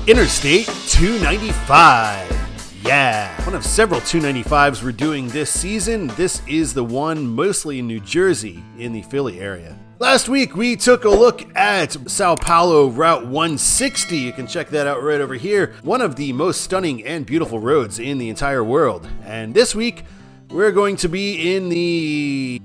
Interstate 295. Yeah, one of several 295s we're doing this season. This is the one mostly in New Jersey in the Philly area. Last week we took a look at Sao Paulo Route 160. You can check that out right over here. One of the most stunning and beautiful roads in the entire world. And this week we're going to be in the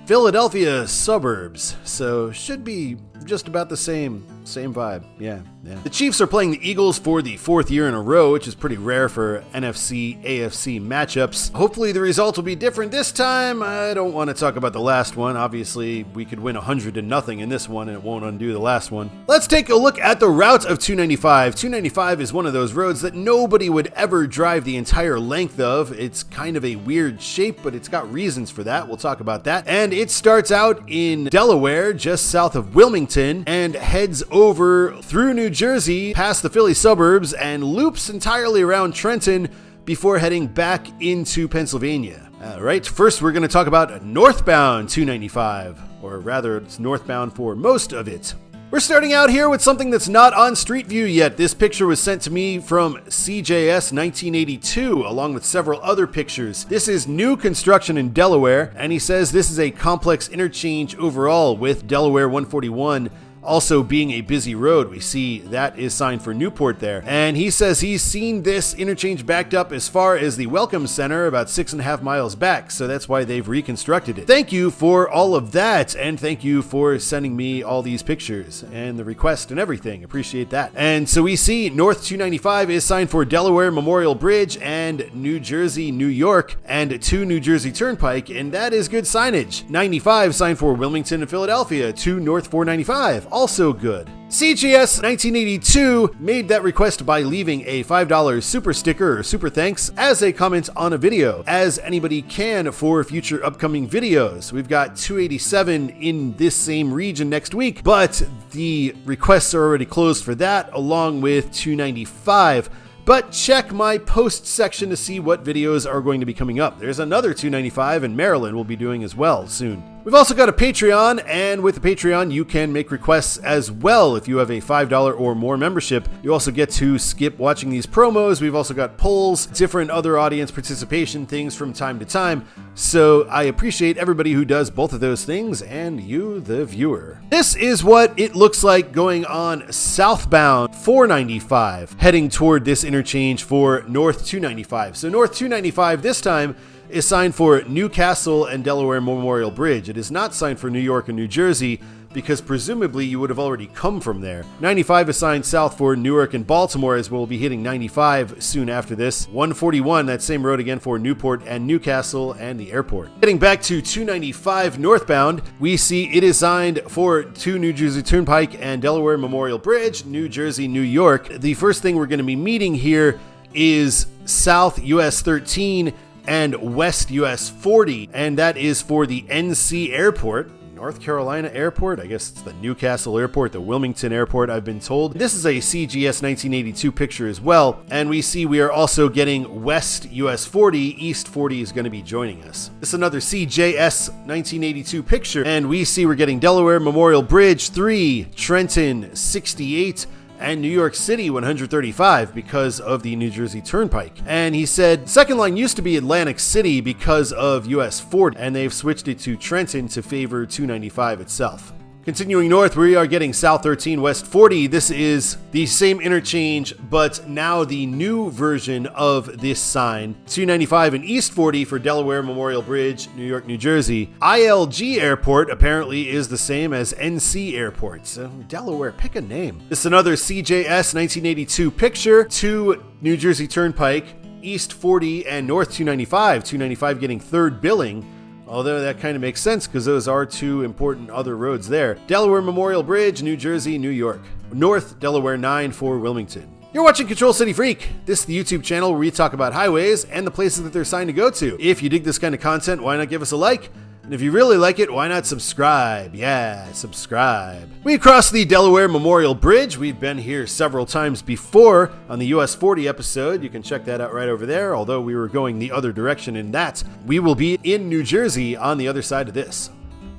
Philadelphia suburbs. So should be just about the same vibe. Yeah. The Chiefs are playing the Eagles for the fourth year in a row, which is pretty rare for NFC, AFC matchups. Hopefully the result will be different this time. I don't want to talk about the last one. Obviously, we could win 100-0 in this one, and it won't undo the last one. Let's take a look at the route of 295. 295 is one of those roads that nobody would ever drive the entire length of. It's kind of a weird shape, but it's got reasons for that. We'll talk about that. And it starts out in Delaware, just south of Wilmington, and heads over through New Jersey, past the Philly suburbs, and loops entirely around Trenton before heading back into Pennsylvania. All right, first we're going to talk about northbound 295, or rather, it's northbound for most of it. We're starting out here with something that's not on Street View yet. This picture was sent to me from CJS 1982, along with several other pictures. This is new construction in Delaware, and he says this is a complex interchange overall, with Delaware 141 also being a busy road. We see that is signed for Newport there. And he says he's seen this interchange backed up as far as the Welcome Center, about 6.5 miles back. So that's why they've reconstructed it. Thank you for all of that. And thank you for sending me all these pictures and the request and everything. Appreciate that. And so we see North 295 is signed for Delaware Memorial Bridge and New Jersey, New York, and 2 New Jersey Turnpike. And that is good signage. 95 signed for Wilmington and Philadelphia, 2 North 495. Also good. CGS 1982 made that request by leaving a $5 super sticker or super thanks as a comment on a video, as anybody can for future upcoming videos. We've got 287 in this same region next week, but the requests are already closed for that, along with 295. But check my post section to see what videos are going to be coming up. There's another 295 in Maryland we'll be doing as well soon. We've also got a Patreon, and with the Patreon, you can make requests as well. If you have a $5 or more membership, you also get to skip watching these promos. We've also got polls, different other audience participation things from time to time. So I appreciate everybody who does both of those things, and you, the viewer. This is what it looks like going on southbound 495, heading toward this interchange for North 295. So North 295 this time is signed for Newcastle and Delaware Memorial Bridge. It is not signed for New York and New Jersey because presumably you would have already come from there. 95 is signed south for Newark and Baltimore, as we'll be hitting 95 soon after this. 141, that same road again for Newport and Newcastle and the airport. Getting back to 295 northbound, we see it is signed for 2 New Jersey Turnpike and Delaware Memorial Bridge, New Jersey, New York. The first thing we're going to be meeting here is South US 13 and West US 40, and that is for the NC Airport, North Carolina Airport. I guess it's the Newcastle Airport, the Wilmington Airport, I've been told. This is a CGS 1982 picture as well, and we see we are also getting West US 40, East 40 is going to be joining us. This is another CJS 1982 picture, and we see we're getting Delaware Memorial Bridge 3, Trenton 68, and New York City 135 because of the New Jersey Turnpike. And he said second line used to be Atlantic City because of US 40, and they've switched it to Trenton to favor 295 itself. Continuing north, we are getting South 13, West 40. This is the same interchange, but now the new version of this sign. 295 and East 40 for Delaware Memorial Bridge, New York, New Jersey. ILG Airport apparently is the same as NC Airport. So Delaware, pick a name. This is another CJS 1982 picture. 2 New Jersey Turnpike, East 40 and North 295. 295 getting third billing. Although that kind of makes sense because those are 2 important other roads there. Delaware Memorial Bridge, New Jersey, New York. North Delaware 9 for Wilmington. You're watching Control City Freak. This is the YouTube channel where we talk about highways and the places that they're signed to go to. If you dig this kind of content, why not give us a like? And if you really like it, why not subscribe? Yeah, subscribe. We crossed the Delaware Memorial Bridge. We've been here several times before on the US 40 episode. You can check that out right over there, although we were going the other direction in that. We will be in New Jersey on the other side of this.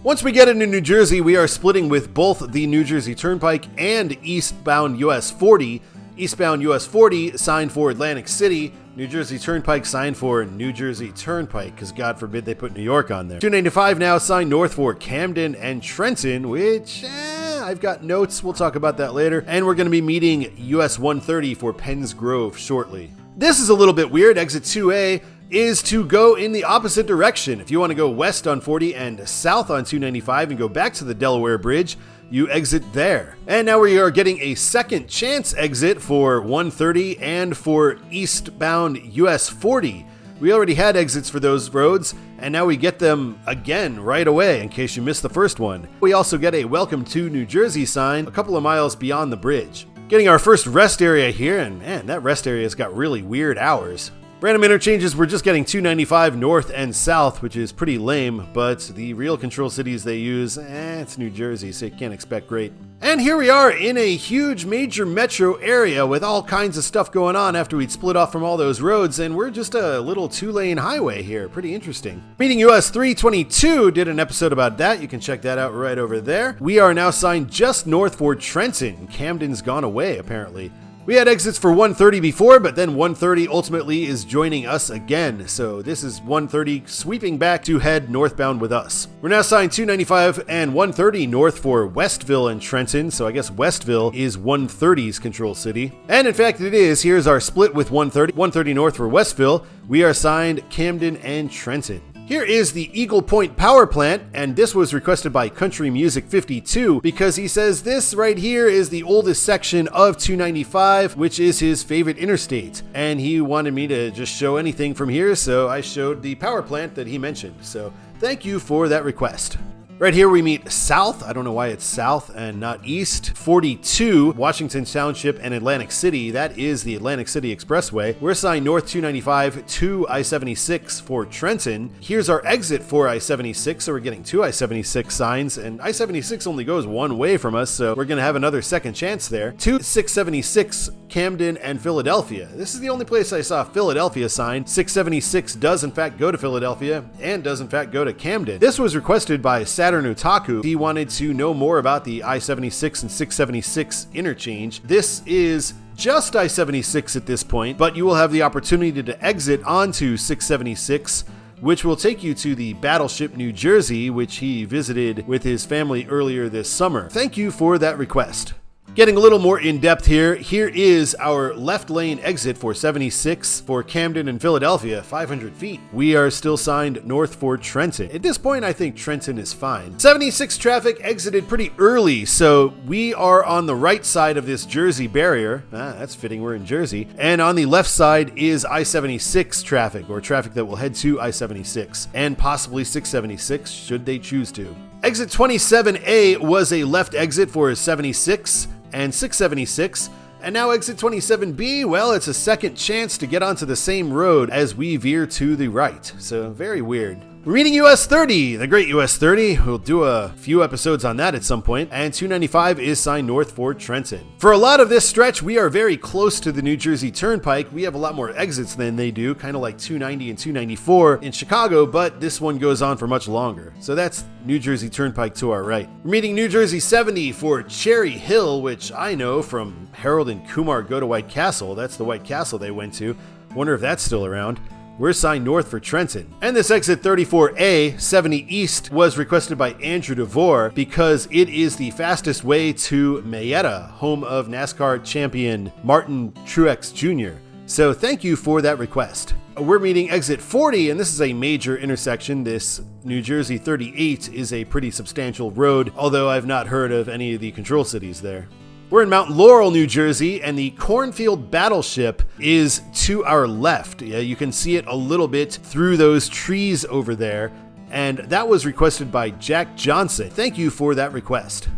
Once we get into New Jersey, we are splitting with both the New Jersey Turnpike and eastbound US 40. Eastbound US 40 signed for Atlantic City. New Jersey Turnpike signed for New Jersey Turnpike, because God forbid they put New York on there. 295 now signed north for Camden and Trenton, which, I've got notes. We'll talk about that later. And we're going to be meeting US 130 for Penns Grove shortly. This is a little bit weird. Exit 2A is to go in the opposite direction. If you want to go west on 40 and south on 295 and go back to the Delaware Bridge, you exit there. And now we are getting a second chance exit for 130 and for eastbound US 40. We already had exits for those roads, and now we get them again right away in case you missed the first one. We also get a Welcome to New Jersey sign a couple of miles beyond the bridge. Getting our first rest area here, and man, that rest area's got really weird hours. Random interchanges, we're just getting 295 north and south, which is pretty lame, but the real control cities they use, it's New Jersey, so you can't expect great. And here we are in a huge major metro area with all kinds of stuff going on after we'd split off from all those roads, and we're just a little 2-lane highway here. Pretty interesting. Meeting US 322 did an episode about that. You can check that out right over there. We are now signed just north for Trenton. Camden's gone away, apparently. We had exits for 130 before, but then 130 ultimately is joining us again. So this is 130 sweeping back to head northbound with us. We're now signed 295 and 130 north for Westville and Trenton. So I guess Westville is 130's control city. And in fact it is. Here's our split with 130. 130 north for Westville. We are signed Camden and Trenton. Here is the Eagle Point Power Plant, and this was requested by Country Music 52 because he says this right here is the oldest section of 295, which is his favorite interstate. And he wanted me to just show anything from here, so I showed the power plant that he mentioned. So thank you for that request. Right here we meet south, I don't know why it's south and not east, 42, Washington Township and Atlantic City. That is the Atlantic City Expressway. We're assigned north 295 to I-76 for Trenton. Here's our exit for I-76, so we're getting two I-76 signs, and I-76 only goes one way from us, so we're going to have another second chance there. 676 Camden and Philadelphia. This is the only place I saw Philadelphia sign. 676 does in fact go to Philadelphia and does in fact go to Camden. This was requested by saturnotaku. He wanted to know more about the I-76 and 676 interchange. This is just I-76 at this point, but you will have the opportunity to exit onto 676, which will take you to the Battleship, New Jersey, which he visited with his family earlier this summer. Thank you for that request. Getting a little more in-depth here, here is our left lane exit for 76 for Camden and Philadelphia, 500 feet. We are still signed north for Trenton. At this point, I think Trenton is fine. 76 traffic exited pretty early, so we are on the right side of this Jersey barrier. That's fitting, we're in Jersey. And on the left side is I-76 traffic, or traffic that will head to I-76, and possibly 676 should they choose to. Exit 27A was a left exit for 76 and 676, and now exit 27B, well, it's a second chance to get onto the same road as we veer to the right, so very weird. We're meeting US 30, the great US 30. We'll do a few episodes on that at some point, and 295 is signed north for Trenton. For a lot of this stretch, we are very close to the New Jersey Turnpike. We have a lot more exits than they do, kind of like 290 and 294 in Chicago, but this one goes on for much longer. So that's New Jersey Turnpike to our right. We're meeting New Jersey 70 for Cherry Hill, which I know from Harold and Kumar Go to White Castle. That's the White Castle they went to. Wonder if that's still around. We're signed north for Trenton. And this exit 34A, 70 East, was requested by Andrew DeVore because it is the fastest way to Mayetta, home of NASCAR champion Martin Truex Jr. So thank you for that request. We're meeting exit 40, and this is a major intersection. This New Jersey 38 is a pretty substantial road, although I've not heard of any of the control cities there. We're in Mount Laurel, New Jersey, and the Cornfield Battleship is to our left. Yeah, you can see it a little bit through those trees over there, and that was requested by Jack Johnson. Thank you for that request.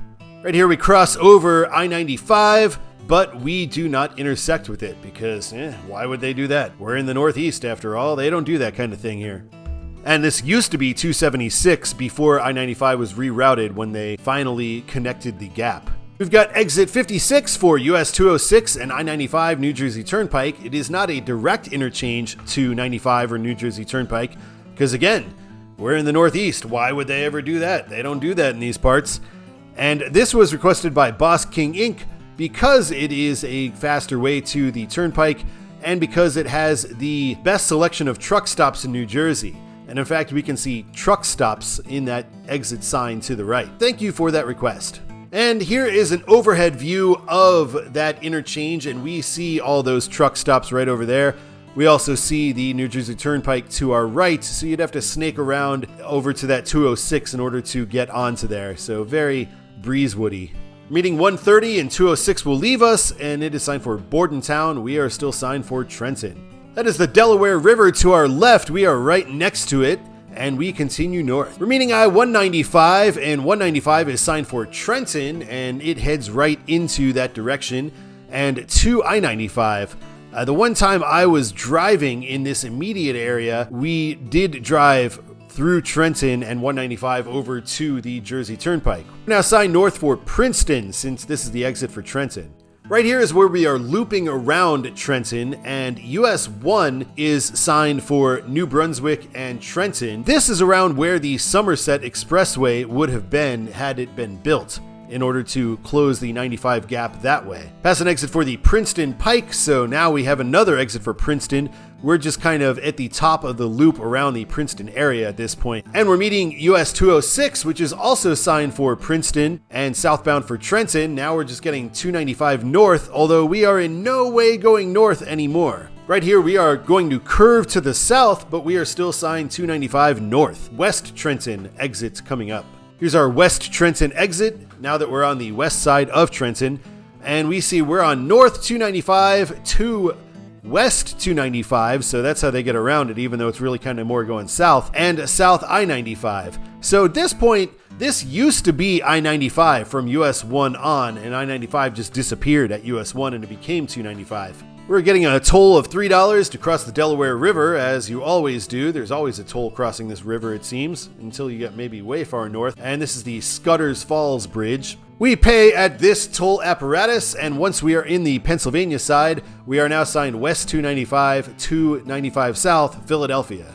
Right here we cross over I-95, but we do not intersect with it because, why would they do that? We're in the Northeast after all. They don't do that kind of thing here. And this used to be 276 before I-95 was rerouted when they finally connected the gap. We've got exit 56 for US 206 and I-95 New Jersey Turnpike. It is not a direct interchange to 95 or New Jersey Turnpike because, again, We're in the Northeast. Why would they ever do that? They don't do that in these parts. And this was requested by Boss King Inc. because it is a faster way to the turnpike and because it has the best selection of truck stops in New Jersey. And in fact, we can see truck stops in that exit sign to the right. Thank you for that request. And here is an overhead view of that interchange, and we see all those truck stops right over there. We also see the New Jersey Turnpike to our right, so you'd have to snake around over to that 206 in order to get onto there. So very Breezewoody. Meeting 130 and 206 will leave us, and it is signed for Bordentown. We are still signed for Trenton. That is the Delaware River to our left. We are right next to it, and we continue north. We're meeting I-195, and 195 is signed for Trenton, and it heads right into that direction, and to I-95. The one time I was driving in this immediate area, we did drive through Trenton and 195 over to the Jersey Turnpike. We're now signed north for Princeton, since this is the exit for Trenton. Right here is where we are looping around Trenton, and US 1 is signed for New Brunswick and Trenton. This is around where the Somerset Expressway would have been had it been built, in order to close the 95 gap that way. Pass an exit for the Princeton Pike, so now we have another exit for Princeton. We're just kind of at the top of the loop around the Princeton area at this point. And we're meeting US 206, which is also signed for Princeton and southbound for Trenton. Now we're just getting 295 north, although we are in no way going north anymore. Right here, we are going to curve to the south, but we are still signed 295 north. West Trenton exit coming up. Here's our West Trenton exit, now that we're on the west side of Trenton. And we see we're on North 295 to West 295, so that's how they get around it, even though it's really kind of more going south, and South I-95. So at this point, this used to be I-95 from US 1 on, and I-95 just disappeared at US 1 and it became 295. We're getting a toll of $3 to cross the Delaware River, as you always do. There's always a toll crossing this river, it seems, until you get maybe way far north. And this is the Scudder's Falls Bridge. We pay at this toll apparatus, and once we are in the Pennsylvania side, we are now signed West 295 to 95 South, Philadelphia.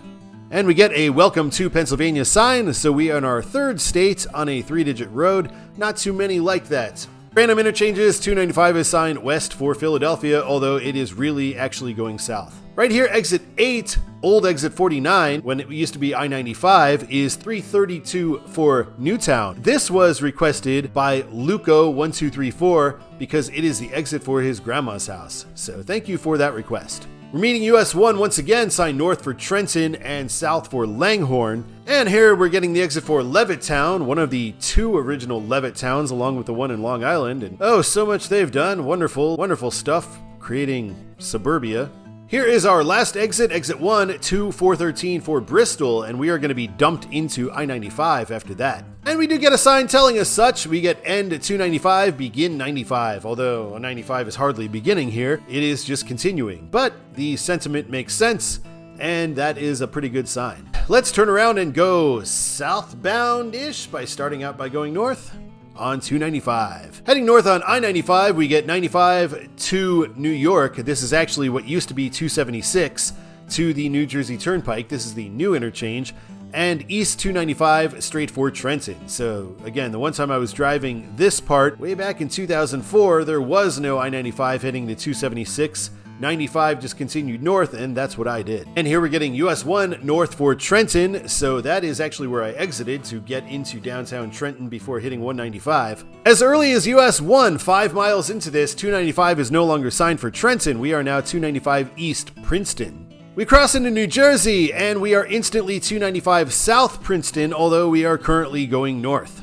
And we get a Welcome to Pennsylvania sign, so we are in our third state on a 3-digit road. Not too many like that. Random interchanges, 295 is signed west for Philadelphia, although it is really actually going south. Right here, exit 8, old exit 49, when it used to be I-95, is 332 for Newtown. This was requested by Luco1234 because it is the exit for his grandma's house. So thank you for that request. We're meeting US 1 once again, signed north for Trenton and south for Langhorne. And here we're getting the exit for Levittown, one of the 2 original Levitt towns, along with the one in Long Island. And oh, so much they've done. Wonderful, wonderful stuff, creating suburbia. Here is our last exit, exit 1 to 413 for Bristol, and we are going to be dumped into I-95 after that. And we do get a sign telling us such. We get end 295, begin 95, although 95 is hardly beginning here, it is just continuing. But the sentiment makes sense, and that is a pretty good sign. Let's turn around and go southbound-ish by starting out by going north on 295. Heading north on I-95, we get 95 to New York. This is actually what used to be 276 to the New Jersey Turnpike. This is the new interchange. And East 295 straight for Trenton. So again, the one time I was driving this part way back in 2004, there was no I-95 hitting the 276. 95 just continued north, and that's what I did. And here we're getting US 1 north for Trenton, so that is actually where I exited to get into downtown Trenton before hitting 195. As early as US 1, 5 miles into this, 295 is no longer signed for Trenton. We are now 295 East Princeton. We cross into New Jersey, and we are instantly 295 South Princeton, although we are currently going north.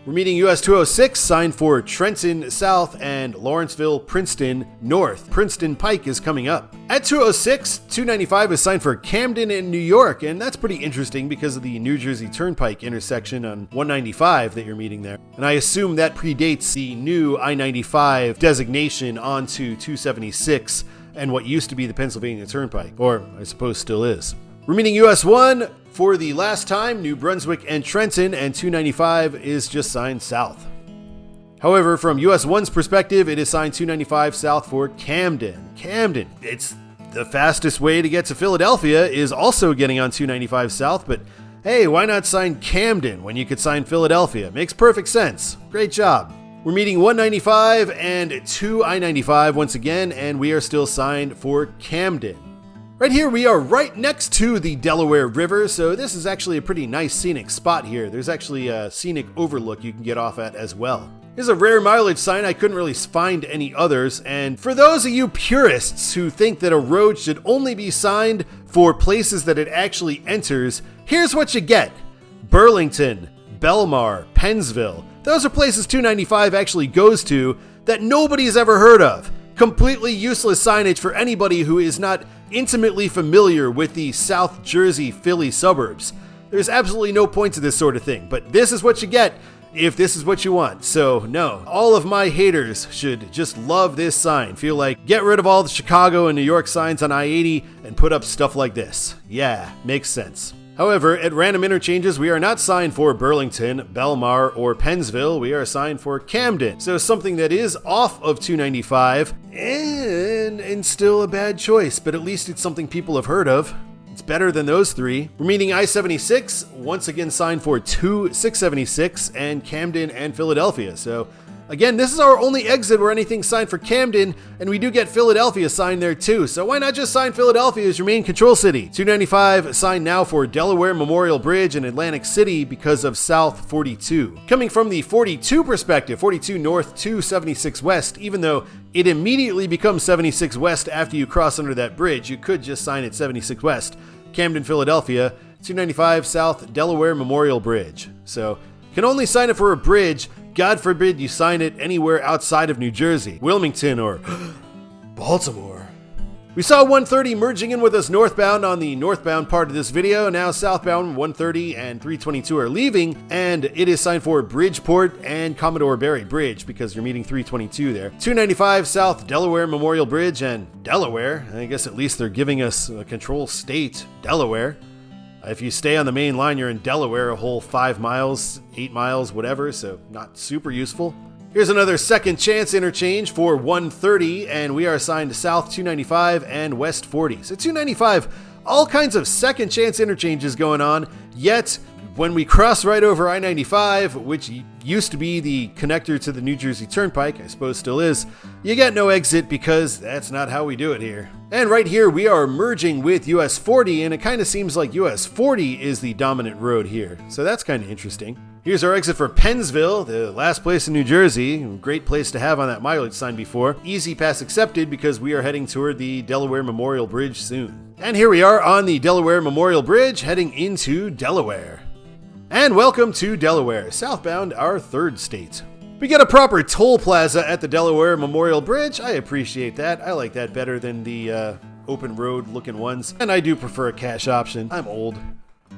We're meeting US 206, signed for Trenton South and Lawrenceville, Princeton North. Princeton Pike is coming up. At 206, 295 is signed for Camden and New York, and that's pretty interesting because of the New Jersey Turnpike intersection on 195 that you're meeting there. And I assume that predates the new I-95 designation onto 276 and what used to be the Pennsylvania Turnpike, or I suppose still is. We're meeting US 1 for the last time, New Brunswick and Trenton, and 295 is just signed south. However, from US 1's perspective, it is signed 295 south for Camden. Camden, it's the fastest way to get to Philadelphia, is also getting on 295 south, but Hey, why not sign Camden when you could sign Philadelphia? Makes perfect sense. Great job. We're meeting 195 and 2 I-95 once again, and we are still signed for Camden. Right here, we are right next to the Delaware River, so this is actually a pretty nice scenic spot here. There's actually a scenic overlook you can get off at as well. Here's a rare mileage sign. I couldn't really find any others, and for those of you purists who think that a road should only be signed for places that it actually enters, here's what you get. Burlington, Belmar, Pennsville. Those are places 295 actually goes to that nobody's ever heard of. Completely useless signage for anybody who is not intimately familiar with the South Jersey, Philly suburbs. There's absolutely no point to this sort of thing, but this is what you get if this is what you want. So no, all of my haters should just love this sign. Feel like get rid of all the Chicago and New York signs on I-80 and put up stuff like this. Yeah, makes sense. However, at random interchanges, we are not signed for Burlington, Belmar, or Pennsville. We are signed for Camden. So something that is off of 295 and still a bad choice, but at least it's something people have heard of. It's better than those three. We're meeting I-76, once again signed for 676 and Camden and Philadelphia. So again, this is our only exit where anything's signed for Camden, and we do get Philadelphia signed there too. So why not just sign Philadelphia as your main control city? 295 signed now for Delaware Memorial Bridge and Atlantic City because of South 42. Coming from the 42 perspective, 42 North to 76 West, even though it immediately becomes 76 West after you cross under that bridge, you could just sign it 76 West. Camden, Philadelphia, 295 South Delaware Memorial Bridge. So can only sign it for a bridge. God forbid you sign it anywhere outside of New Jersey, Wilmington, or Baltimore. We saw 130 merging in with us northbound on the northbound part of this video. Now southbound 130 and 322 are leaving, and it is signed for Bridgeport and Commodore Barry Bridge because you're meeting 322 there. 295 South Delaware Memorial Bridge and Delaware. I guess at least they're giving us a control state, Delaware. If you stay on the main line, you're in Delaware a whole 5 miles, 8 miles, whatever, so not super useful. Here's another second chance interchange for 130, and we are assigned to South 295 and West 40. So 295, all kinds of second chance interchanges going on, yet when we cross right over I-95, which used to be the connector to the New Jersey Turnpike, I suppose still is, you get no exit because that's not how we do it here. And right here we are merging with US 40, and it kind of seems like US 40 is the dominant road here. So that's kind of interesting. Here's our exit for Pennsville, the last place in New Jersey. Great place to have on that mileage sign before. Easy pass accepted because we are heading toward the Delaware Memorial Bridge soon. And here we are on the Delaware Memorial Bridge heading into Delaware. And welcome to Delaware, southbound, our third state. We get a proper toll plaza at the Delaware Memorial Bridge. I appreciate that. I like that better than the open road looking ones. And I do prefer a cash option. I'm old.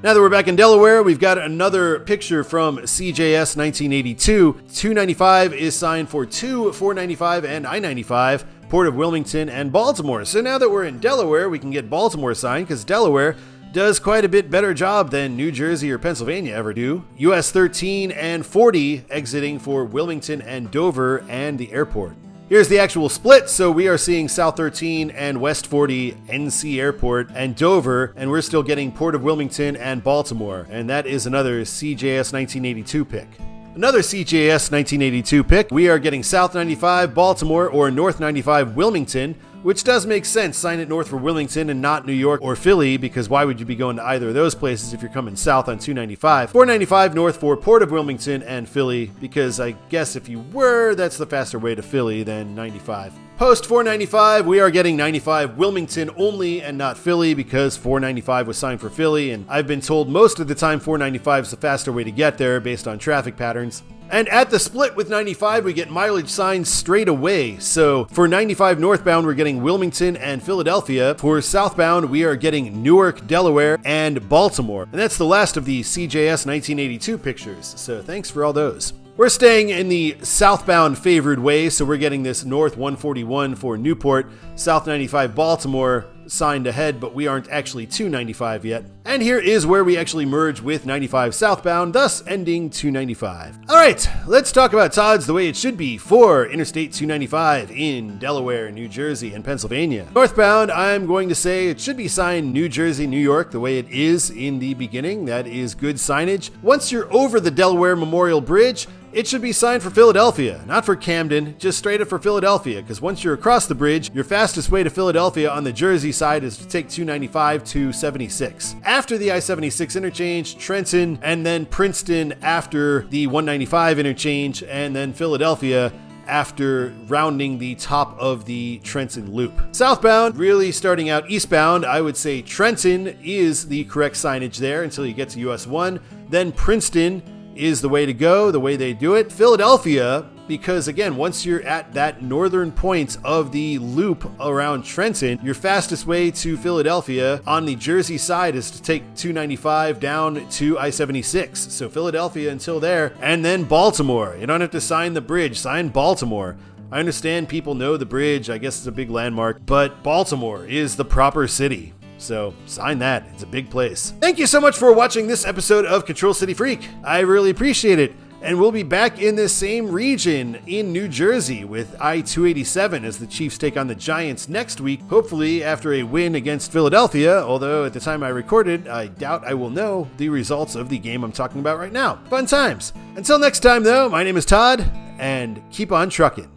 Now that we're back in Delaware, we've got another picture from CJS 1982. 295 is signed for 2, 495, and I-95, Port of Wilmington and Baltimore. So now that we're in Delaware, we can get Baltimore signed because Delaware does quite a bit better job than New Jersey or Pennsylvania ever do. US 13 and 40 exiting for Wilmington and Dover and the airport. Here's the actual split, so we are seeing South 13 and West 40, NC Airport and Dover, and we're still getting Port of Wilmington and Baltimore, and that is another CJS 1982 pick. Another CJS 1982 pick, we are getting South 95 Baltimore or North 95 Wilmington, which does make sense. Sign it north for Wilmington and not New York or Philly, because why would you be going to either of those places if you're coming south on 295? 495 north for Port of Wilmington and Philly, because I guess if you were, that's the faster way to Philly than 95. Post 495, we are getting 95 Wilmington only and not Philly because 495 was signed for Philly, and I've been told most of the time 495 is the faster way to get there based on traffic patterns. And at the split with 95, we get mileage signs straight away. So for 95 northbound, we're getting Wilmington and Philadelphia. For southbound, we are getting Newark, Delaware, and Baltimore. And that's the last of the CJS 1982 pictures. So thanks for all those. We're staying in the southbound favored way, so we're getting this north 141 for Newport, south 95 Baltimore, signed ahead, but we aren't actually to 95 yet. And here is where we actually merge with 95 southbound, thus ending 295. All right, let's talk about TODs the way it should be for Interstate 295 in Delaware, New Jersey, and Pennsylvania. Northbound, I'm going to say it should be signed New Jersey, New York, the way it is in the beginning. That is good signage. Once you're over the Delaware Memorial Bridge, it should be signed for Philadelphia, not for Camden, just straight up for Philadelphia, because once you're across the bridge, your fastest way to Philadelphia on the Jersey side is to take 295 to 76. After the I-76 interchange, Trenton, and then Princeton after the 195 interchange, and then Philadelphia after rounding the top of the Trenton Loop. Southbound, really starting out eastbound, I would say Trenton is the correct signage there until you get to US 1, then Princeton is the way to go, the way they do it. Philadelphia, because again, once you're at that northern point of the loop around Trenton, your fastest way to Philadelphia on the Jersey side is to take 295 down to I-76. So Philadelphia until there, and then Baltimore. You don't have to sign the bridge, sign Baltimore. I understand people know the bridge, I guess it's a big landmark, but Baltimore is the proper city. So sign that. It's a big place. Thank you so much for watching this episode of Control City Freak. I really appreciate it. And we'll be back in this same region in New Jersey with I-287 as the Chiefs take on the Giants next week, hopefully after a win against Philadelphia, although at the time I recorded, I doubt I will know the results of the game I'm talking about right now. Fun times. Until next time though, my name is Todd, and keep on trucking.